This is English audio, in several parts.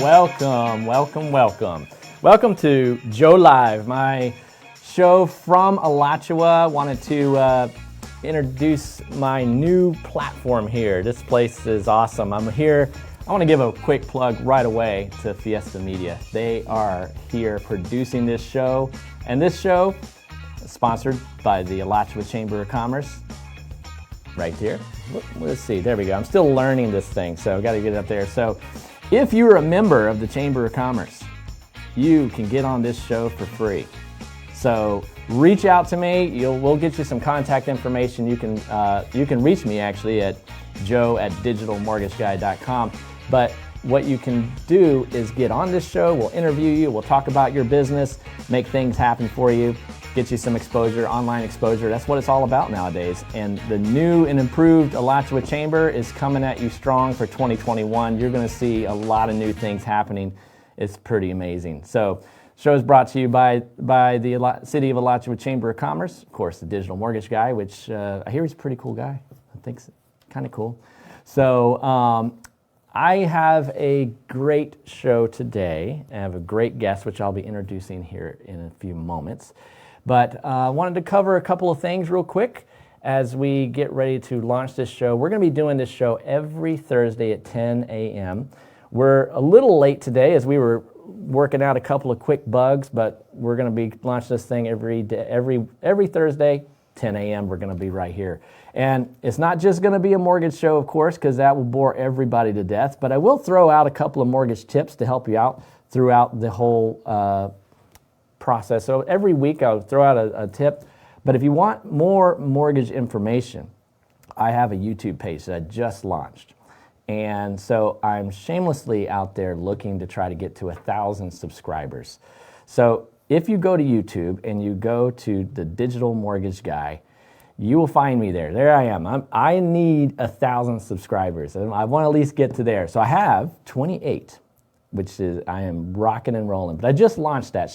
Welcome to Joe Live, my show from Alachua. Wanted to introduce my new platform here. This place is awesome. I'm here. I want to give a quick plug right away to Fiesta Media. They are here producing this show, and this show is sponsored by the Alachua Chamber of Commerce. Right here. Let's see. There we go. I'm still learning this thing, so I've got to get it up there. So if you're a member of the Chamber of Commerce, you can get on this show for free. So reach out to me. We'll get you some contact information. You can reach me actually at joe@digitalmortgageguy.com. But what you can do is get on this show. We'll interview you. We'll talk about your business, make things happen for you, get you some exposure, online exposure. That's what it's all about nowadays. And the new and improved Alachua Chamber is coming at you strong for 2021. You're going to see a lot of new things happening. It's pretty amazing. So, the show is brought to you by the City of Alachua Chamber of Commerce. Of course, the Digital Mortgage Guy, which I hear he's a pretty cool guy. I think it's kind of cool. So, I have a great show today. I have a great guest, which I'll be introducing here in a few moments. But I wanted to cover a couple of things real quick as we get ready to launch this show. We're going to be doing this show every Thursday at 10 a.m. We're a little late today as we were working out a couple of quick bugs, but we're going to be launching this thing every Thursday, 10 a.m. We're going to be right here. And it's not just going to be a mortgage show, of course, because that will bore everybody to death, but I will throw out a couple of mortgage tips to help you out throughout the whole process. So every week I'll throw out a tip, but if you want more mortgage information, I have a YouTube page that I just launched. And so I'm shamelessly out there looking to try to get to 1,000 subscribers. So if you go to YouTube and you go to the Digital Mortgage Guy, you will find me there. There I am. I need 1,000 subscribers. I want to at least get to there. So I have 28, which is, I am rocking and rolling. But I just launched it.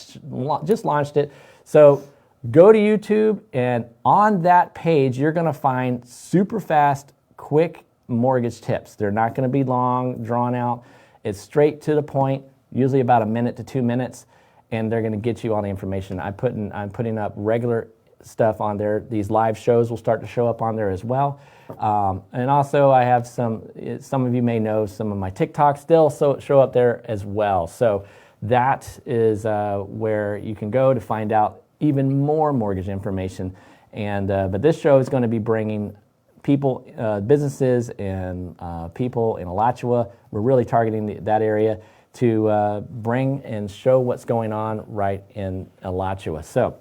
So go to YouTube, and on that page, you're going to find super fast, quick mortgage tips. They're not going to be long, drawn out. It's straight to the point, usually about a minute to 2 minutes, and they're going to get you all the information. I'm putting up regular stuff on there. These live shows will start to show up on there as well. And also I have some of you may know some of my TikToks still show up there as well. So that is where you can go to find out even more mortgage information. And but this show is going to be bringing people, businesses and people in Alachua. We're really targeting that area to bring and show what's going on right in Alachua. So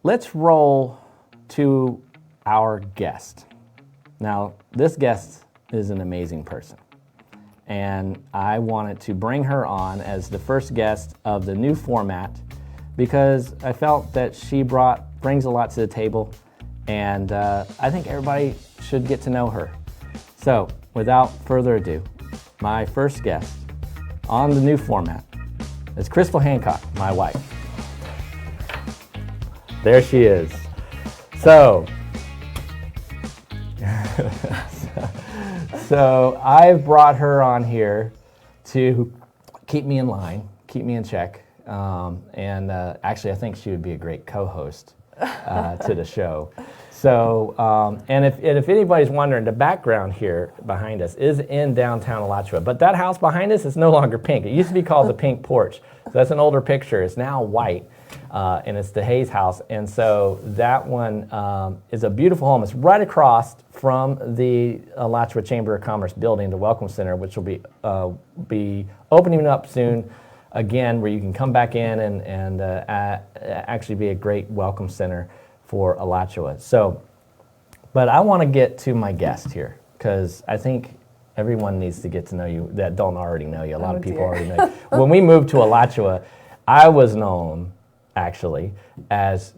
let's roll to our guest. Now, this guest is an amazing person, and I wanted to bring her on as the first guest of the new format because I felt that she brings a lot to the table, and I think everybody should get to know her. So, without further ado, my first guest on the new format is Crystal Hancock, my wife. There she is. So I've brought her on here to keep me in line, keep me in check, and actually I think she would be a great co-host to the show. So, and if anybody's wondering, the background here behind us is in downtown Alachua, but that house behind us is no longer pink. It used to be called the Pink Porch. So that's an older picture. It's now white. And it's the Hayes house, and so that one is a beautiful home. It's right across from the Alachua Chamber of Commerce building, the Welcome Center, which will be opening up soon, again, where you can come back in and actually be a great welcome center for Alachua. So, but I want to get to my guest here because I think everyone needs to get to know you that don't already know you. A lot of people already know you. When we moved to Alachua, I was known actually as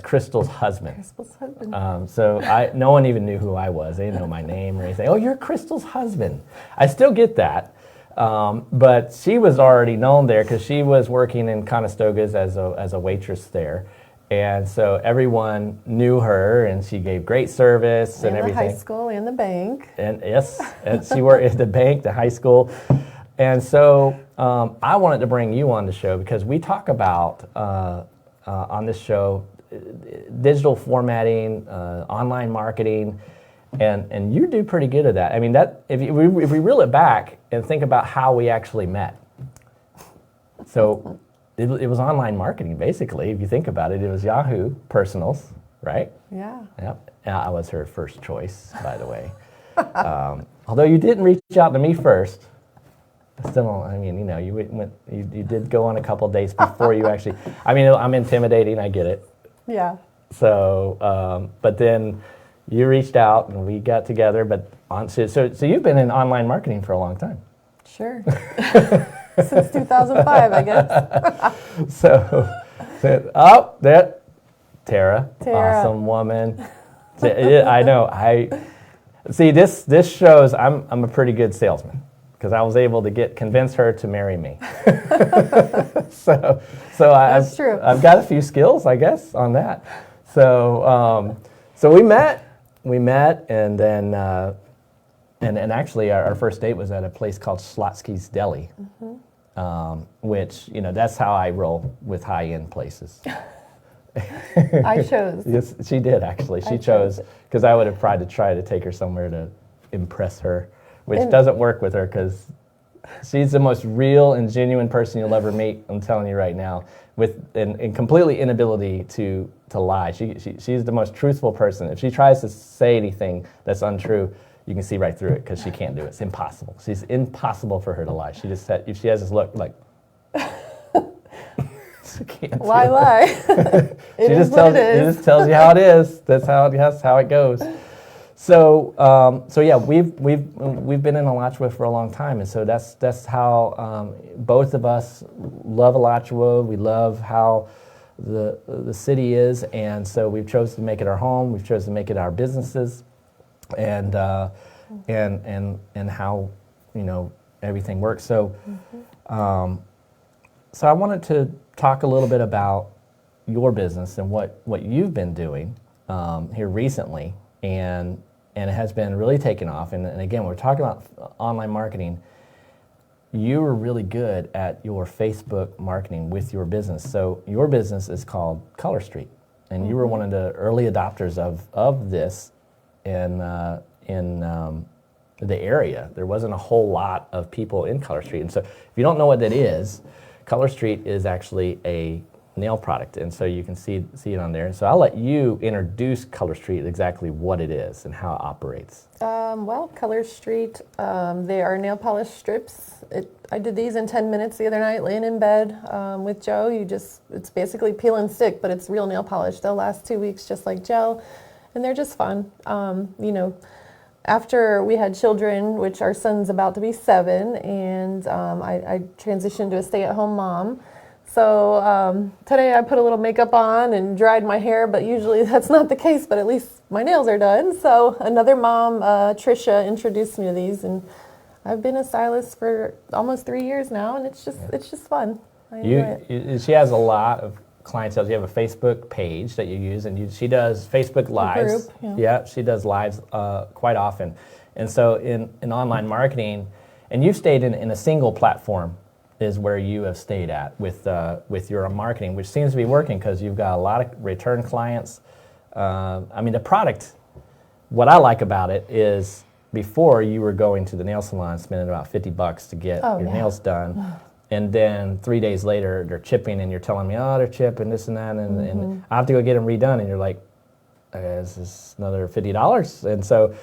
Crystal's husband. Crystal's husband. So no one even knew who I was. They didn't know my name or anything. Oh, you're Crystal's husband. I still get that. But she was already known there because she was working in Conestogas as a waitress there. And so everyone knew her, and she gave great service and everything. In the high school and the bank. And yes, and she worked at the bank, the high school. And so I wanted to bring you on the show because we talk about on this show digital formatting, online marketing, and you do pretty good at that. I mean, that if we reel it back and think about how we actually met. So it was online marketing, basically. If you think about it, it was Yahoo Personals, right? Yeah. Yep. I was her first choice, by the way. Although you didn't reach out to me first. Still, I mean, you did go on a couple dates before you actually. I mean, I'm intimidating. I get it. Yeah. So, but then you reached out and we got together. But so you've been in online marketing for a long time. Sure. Since 2005, I guess. So there, Tara, awesome woman. I know. See this shows I'm a pretty good salesman because I was able to convince her to marry me. so That's true. I've got a few skills, I guess, on that. So we met, and then and actually our first date was at a place called Slotsky's Deli, which that's how I roll with high-end places. I chose. Yes, she did actually. She chose because I would have tried to take her somewhere to impress her, which doesn't work with her because she's the most real and genuine person you'll ever meet. I'm telling you right now, and completely inability to lie. She's the most truthful person. If she tries to say anything that's untrue, you can see right through it because she can't do it. It's impossible. She's impossible for her to lie. She just if she has this look like. Why lie? It just tells you how it is. That's how it goes. So yeah, we've been in Alachua for a long time, and so that's how both of us love Alachua. We love how the city is, and so we've chosen to make it our home. We've chosen to make it our businesses, and how everything works. So so I wanted to talk a little bit about your business and what you've been doing here recently, and it has been really taken off. And again, we're talking about online marketing. You were really good at your Facebook marketing with your business. So your business is called Color Street, and you were one of the early adopters of this in the area. There wasn't a whole lot of people in Color Street, and so if you don't know what that is, Color Street is actually a nail product, and so you can see it on there. And so I'll let you introduce Color Street, exactly what it is and how it operates. Well, Color Street, they are nail polish strips. I did these in 10 minutes the other night, laying in bed with Joe. It's basically peel and stick, but it's real nail polish. They'll last 2 weeks just like gel, and they're just fun. After we had children, which our son's about to be 7, and I transitioned to a stay-at-home mom. So today I put a little makeup on and dried my hair, but usually that's not the case, but at least my nails are done. So another mom, Trisha, introduced me to these, and I've been a stylist for almost 3 years now, and it's just fun. I enjoy it. She has a lot of clientele. You have a Facebook page that you use, and she does Facebook Lives. Group, yeah. She does lives quite often. And so in online marketing, and you've stayed in a single platform is where you have stayed at with your marketing, which seems to be working because you've got a lot of return clients. I mean, the product, what I like about it is before you were going to the nail salon, spending about $50 to get your nails done. And then 3 days later, they're chipping, and you're telling me, oh, they're chipping this and that, and I have to go get them redone. And you're like, this is another $50. And so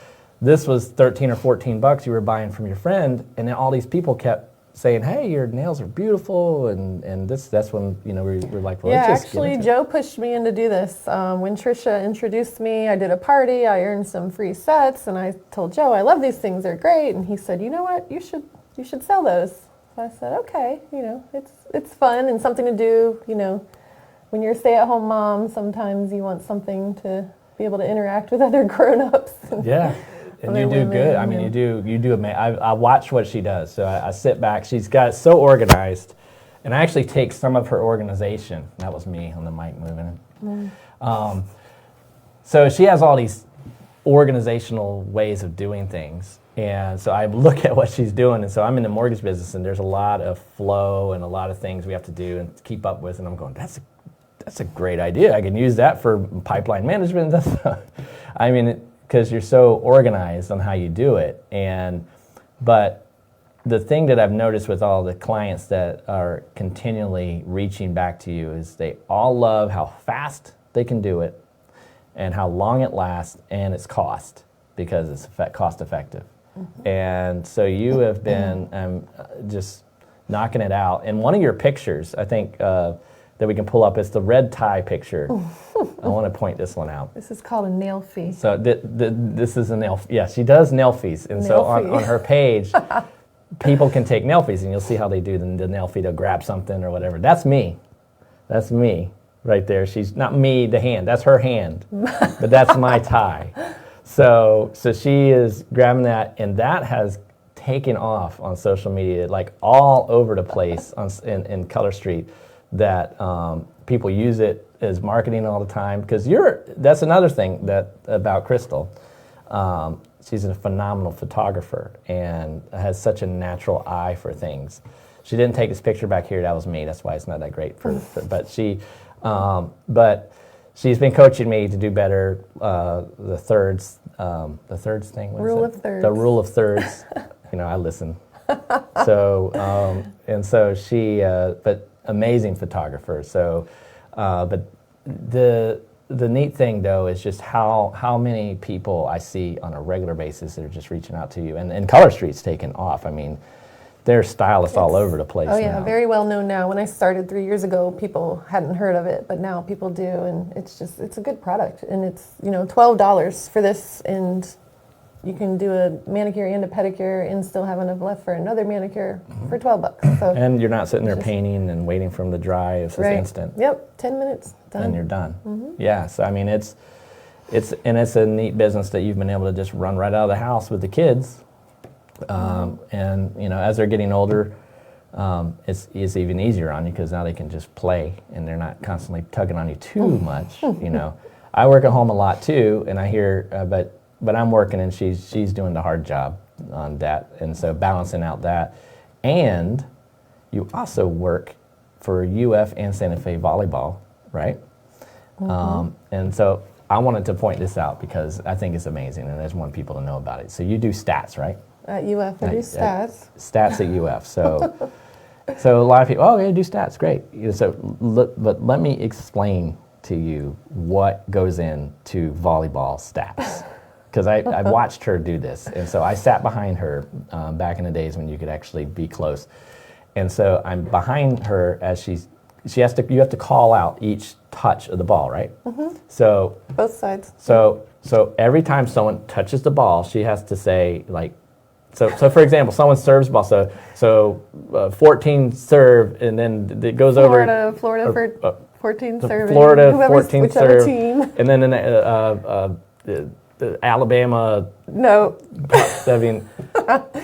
this was 13 or 14 bucks you were buying from your friend, and then all these people kept saying, hey, your nails are beautiful, and that's when we're like, well, let's just actually, Joe pushed me in to do this. When Trisha introduced me, I did a party, I earned some free sets, and I told Joe, I love these things, they're great, and he said, you know what, you should sell those. So I said, okay, it's fun and something to do, when you're a stay-at-home mom, sometimes you want something to be able to interact with other grown-ups. Yeah. And you do good. I mean, you do amazing. I watch what she does. So I sit back. She's got it so organized. And I actually take some of her organization. That was me on the mic moving. So she has all these organizational ways of doing things. And so I look at what she's doing, and so I'm in the mortgage business, and there's a lot of flow and a lot of things we have to do and keep up with, and I'm going, that's a great idea. I can use that for pipeline management. Because you're so organized on how you do it. But the thing that I've noticed with all the clients that are continually reaching back to you is they all love how fast they can do it and how long it lasts and its cost, because it's cost effective. Mm-hmm. And so you have been just knocking it out. And one of your pictures, I think, that we can pull up is the red tie picture. I want to point this one out. This is called a nail fee. So this is a nail. Yeah, she does nail fees, and so on her page, people can take nail fees, and you'll see how they do the nail fee. They'll grab something or whatever. That's me. That's me right there. She's not me, the hand. That's her hand, but that's my tie. So she is grabbing that, and that has taken off on social media, like all over the place in Color Street. That people use it as marketing all the time, because that's another thing about Crystal. She's a phenomenal photographer and has such a natural eye for things. She didn't take this picture back here. That was me. That's why it's not that great. But she's been coaching me to do better. The thirds thing. Rule of thirds. The rule of thirds. I listen. So and so she, but amazing photographer. So, but the neat thing though is just how many people I see on a regular basis that are just reaching out to you, and Color Street's taken off. I mean, there's stylists all over the place. Oh yeah, now. Very well known now. When I started 3 years ago, people hadn't heard of it, but now people do, and it's a good product, and it's $12 for this, and you can do a manicure and a pedicure and still have enough left for another manicure for $12. So and you're not sitting there painting and waiting for them to dry. It's just instant. Yep, 10 minutes, done. And you're done. Mm-hmm. Yeah, so I mean it's a neat business that you've been able to just run right out of the house with the kids. And as they're getting older, it's even easier on you, because now they can just play and they're not constantly tugging on you too much. I work at home a lot too, and I hear, but I'm working, and she's doing the hard job on that, and so balancing out that. And you also work for UF and Santa Fe volleyball, right? Mm-hmm. And so I wanted to point this out because I think it's amazing, and I just want people to know about it. So you do stats, right? At UF, I do stats. Stats at UF. So a lot of people, oh, yeah, do stats, great. But let me explain to you what goes into volleyball stats. Because I watched her do this, and so I sat behind her back in the days when you could actually be close, and so I'm behind her as you have to call out each touch of the ball, right? Mm-hmm. So both sides. So every time someone touches the ball, she has to say so for example, someone serves the ball, so 14 serve, and then it goes Florida for 14 serve. Florida 14 serve, team. And then Alabama. No. I mean,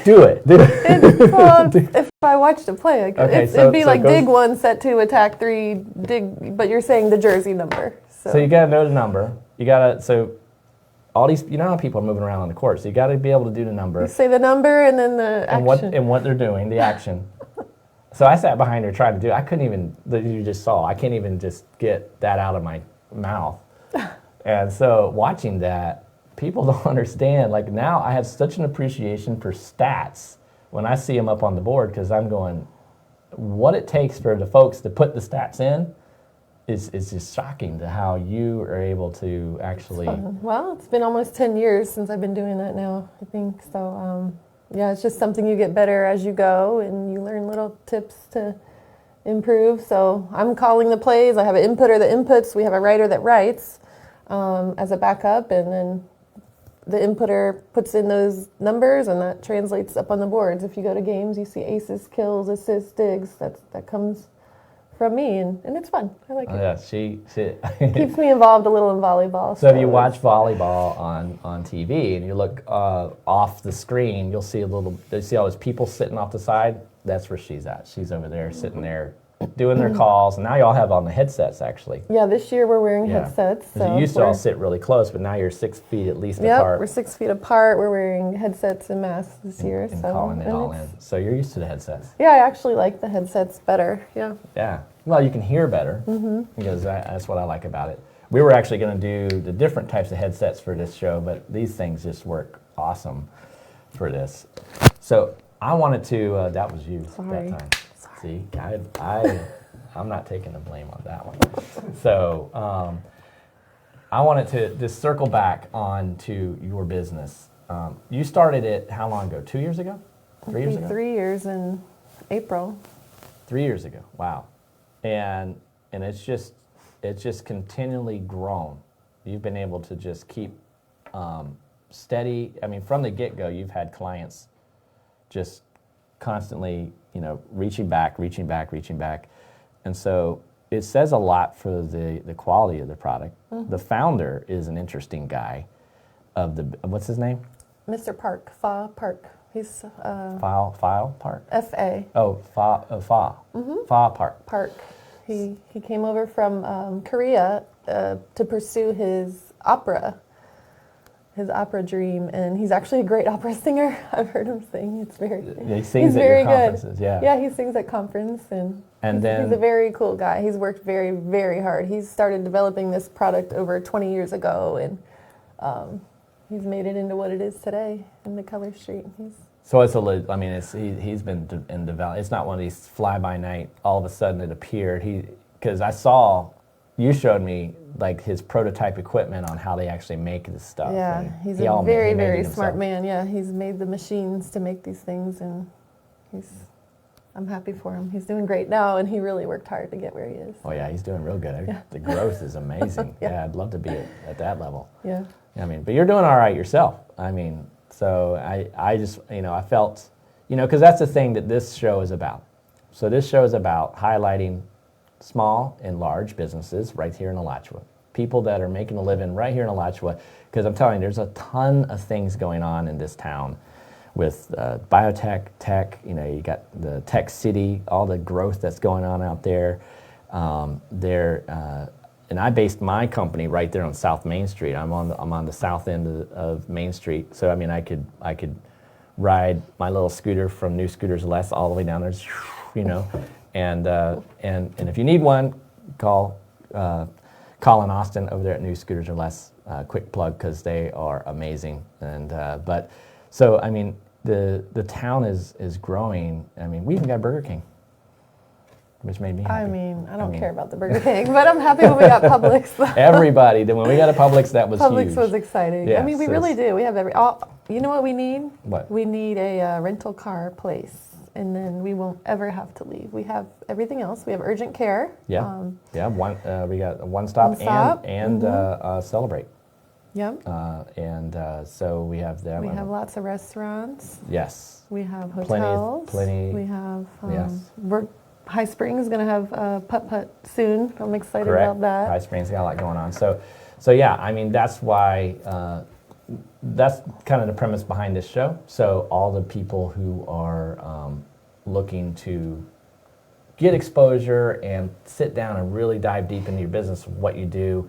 do it. If I watched it play, it'd be like dig 1, set 2, attack 3, dig. But you're saying the jersey number. So you gotta know the number. So all these, how people are moving around on the court. So you gotta be able to do the number. You say the number and then the action. And what they're doing, the action. So I sat behind her trying to do it. I couldn't even, you just saw, I can't even just get that out of my mouth. And so watching that, people don't understand. Like now I have such an appreciation for stats when I see them up on the board, because I'm going, what it takes for the folks to put the stats in is just shocking to how you are able to actually. Well, it's been almost 10 years since I've been doing that now, I think. So yeah, it's just something you get better as you go, and you learn little tips to improve. So I'm calling the plays. I have an inputter that inputs. We have a writer that writes as a backup, and then the inputter puts in those numbers, and that translates up on the boards. If you go to games, you see aces, kills, assists, digs. That comes from me, and it's fun. I like it. Yeah, she keeps me involved a little in volleyball. So if you watch volleyball on TV and you look off the screen, you'll see all those people sitting off the side. That's where she's at. She's over there, sitting there, doing their calls, and now you all have on the headsets actually. Yeah, this year we're wearing Yeah. headsets. 'Cause So you used to all sit really close, but now you're 6 feet at least Yep, apart. we're 6 feet apart. We're wearing headsets and masks this year. And so calling it all it's- in. So you're used to the headsets. Yeah, I actually like the headsets better. Yeah. Yeah. Well, you can hear better because that's what I like about it. We were actually going to do the different types of headsets for this show, but these things just work awesome for this. So I wanted to, that was you Sorry. that time. See, I'm not taking the blame on that one. So I wanted to just circle back on to your business. You started it how long ago? 2 years ago? 3 years ago? 3 years in April. 3 years ago. Wow. And it's just continually grown. You've been able to just keep steady. I mean, from the get-go, you've had clients just constantly, reaching back. And so it says a lot for the quality of the product. The founder is an interesting guy what's his name? Mr. Park, Fa Park. He's File Park? F.A. Oh, Fa Park. Park. He came over from Korea to pursue his opera dream, and he's actually a great opera singer. I've heard him sing. It's very He sings he's at very your conferences, good. yeah. Yeah, he sings at conference, and then he's a very cool guy. He's worked very, very hard. He's started developing this product over 20 years ago, and he's made it into what it is today in the Color Street. So he's been in development. It's not one of these fly-by-night, all of a sudden it appeared. Because I saw, you showed me like his prototype equipment on how they actually make this stuff. Yeah, And he's he a made very, it very himself. smart man. Yeah, he's made the machines to make these things, and I'm happy for him. He's doing great now, and he really worked hard to get where he is. Oh yeah, he's doing real good. Yeah. The growth is amazing. Yeah. Yeah, I'd love to be at that level. Yeah. I mean, but you're doing all right yourself. I mean, so I just, I felt, because that's the thing that this show is about. So this show is about highlighting small and large businesses right here in Alachua. People that are making a living right here in Alachua, because I'm telling you, there's a ton of things going on in this town with biotech, tech, you got the tech city, all the growth that's going on out there. And I based my company right there on South Main Street. I'm on the south end of Main Street. So I mean, I could ride my little scooter from New Scooters Less all the way down there, and if you need one, call Colin Austin over there at New Scooters or Less. Quick plug, because they are amazing. And but so I mean, the town is growing. I mean, we even got Burger King, which made me happy. I mean, I don't care about the Burger King, but I'm happy when we got Publix. Everybody, when we got a Publix, that was Publix huge. was exciting. Yeah, I mean, we so really do. We have you know what we need? What? We need a rental car place, and then we won't ever have to leave. We have everything else. We have urgent care. Yeah, we got a one-stop and Celebrate. Yep. So we have that. We have lots of restaurants. Yes. We have hotels. Plenty. We have. Yes. High Springs is going to have putt-putt soon. I'm excited Correct. about that. High Springs got a lot going on. So yeah, I mean, that's why, that's kind of the premise behind this show. So all the people who are looking to get exposure and sit down and really dive deep into your business, what you do,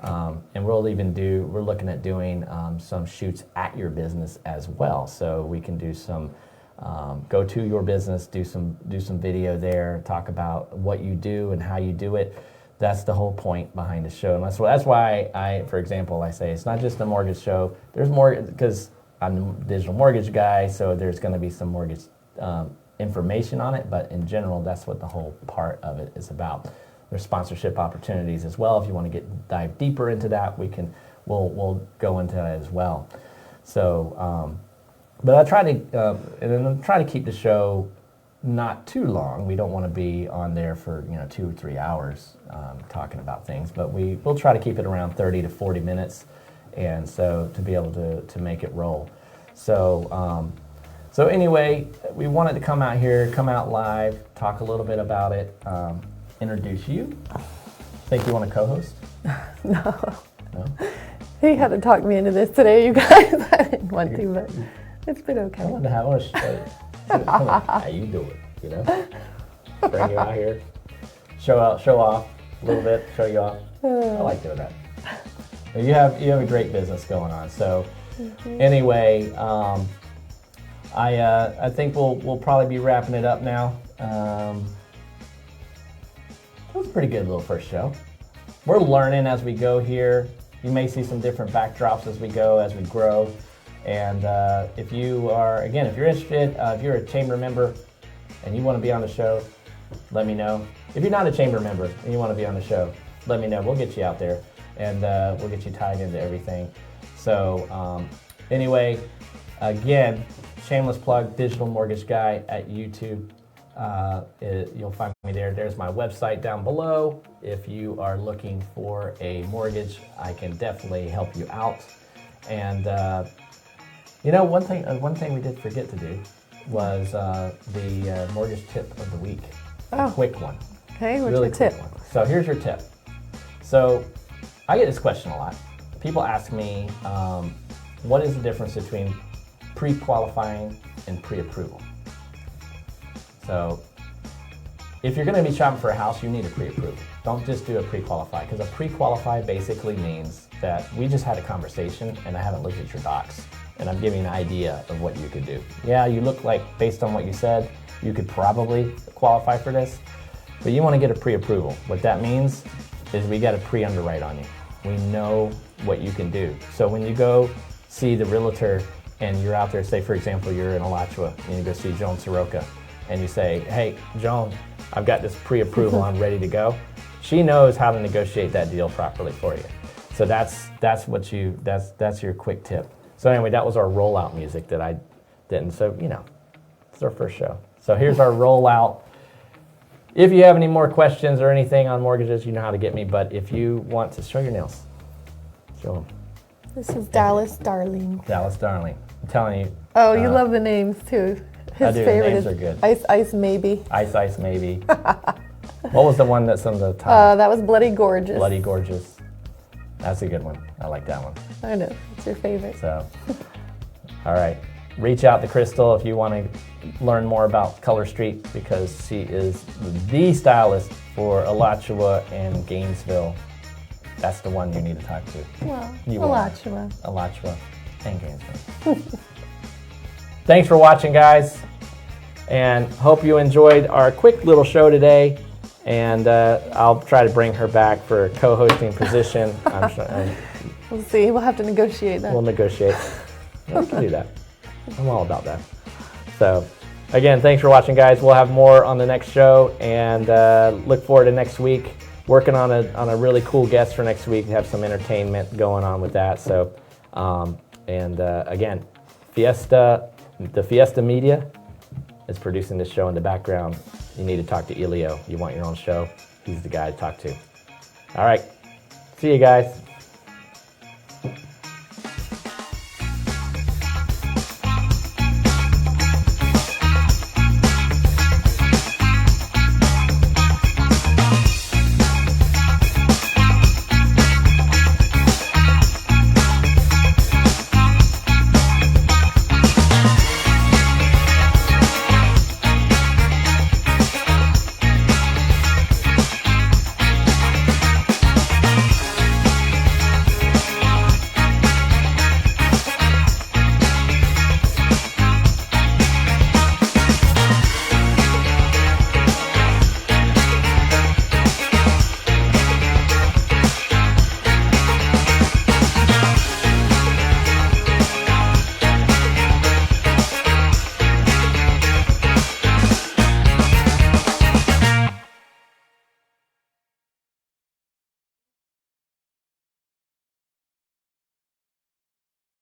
and we're looking at doing some shoots at your business as well. So we can do some, go to your business, do some video there, talk about what you do and how you do it. That's the whole point behind the show. And that's why for example, I say it's not just a mortgage show. There's more, because I'm the digital mortgage guy, so there's going to be some mortgage information on it, but in general, that's what the whole part of it is about. There's sponsorship opportunities as well. If you want to dive deeper into that, we'll go into that as well. So, but I try to keep the show not too long. We don't want to be on there for 2 or 3 hours talking about things, but we'll try to keep it around 30 to 40 minutes, and so to be able to make it roll. So anyway, we wanted to come out live, talk a little bit about it, introduce you. Think you want to co-host? No. No? He had to talk me into this today, you guys. I didn't want to, but it's been okay. I want to show you how you do it, Bring you out here. show off a little bit, show you off. I like doing that. You have a great business going on. So anyway, I think we'll probably be wrapping it up now. That was a pretty good little first show. We're learning as we go here. You may see some different backdrops as we go, as we grow. And if you're interested, if you're a chamber member and you want to be on the show, let me know. If you're not a chamber member and you want to be on the show, let me know. We'll get you out there and we'll get you tied into everything. So anyway, again, shameless plug, Digital Mortgage Guy at YouTube. You'll find me there. There's my website down below. If you are looking for a mortgage, I can definitely help you out. And one thing we did forget to do was the mortgage tip of the week. A quick one. Okay, what's really your tip? One. So here's your tip. So I get this question a lot. People ask me, what is the difference between pre-qualifying and pre-approval? So if you're going to be shopping for a house, you need a pre-approval. Don't just do a pre-qualify, because a pre-qualify basically means that we just had a conversation and I haven't looked at your docs and I'm giving an idea of what you could do. Yeah, you look like, based on what you said, you could probably qualify for this, but you want to get a pre-approval. What that means is we got a pre-underwrite on you. We know what you can do. So when you go see the realtor and you're out there, say for example, you're in Alachua and you go see Joan Soroka and you say, hey, Joan, I've got this pre-approval, I'm ready to go. She knows how to negotiate that deal properly for you. So that's your quick tip. So anyway, that was our rollout music that I didn't. So, it's our first show. So here's our rollout. If you have any more questions or anything on mortgages, you know how to get me. But if you want to show your nails, show them. This is Dallas Darling. Dallas Darling. I'm telling you. Oh, you love the names too. His favorite names is are good. Ice Maybe. Ice Maybe. What was the one that's on the top? That was Bloody Gorgeous. Bloody Gorgeous. That's a good one. I like that one. I know. It's your favorite. So, all right. Reach out to Crystal if you want to learn more about Color Street, because she is the stylist for Alachua and Gainesville. That's the one you need to talk to. Well, Alachua and Gainesville. Thanks for watching, guys, and hope you enjoyed our quick little show today. And I'll try to bring her back for a co-hosting position. We'll see. We'll have to negotiate that. We'll negotiate. Yeah, we can do that. I'm all about that. So, again, thanks for watching, guys. We'll have more on the next show, and look forward to next week. Working on a really cool guest for next week. Have some entertainment going on with that. So, again, the Fiesta Media is producing this show in the background. You need to talk to Elio. You want your own show, he's the guy to talk to. All right. See you guys.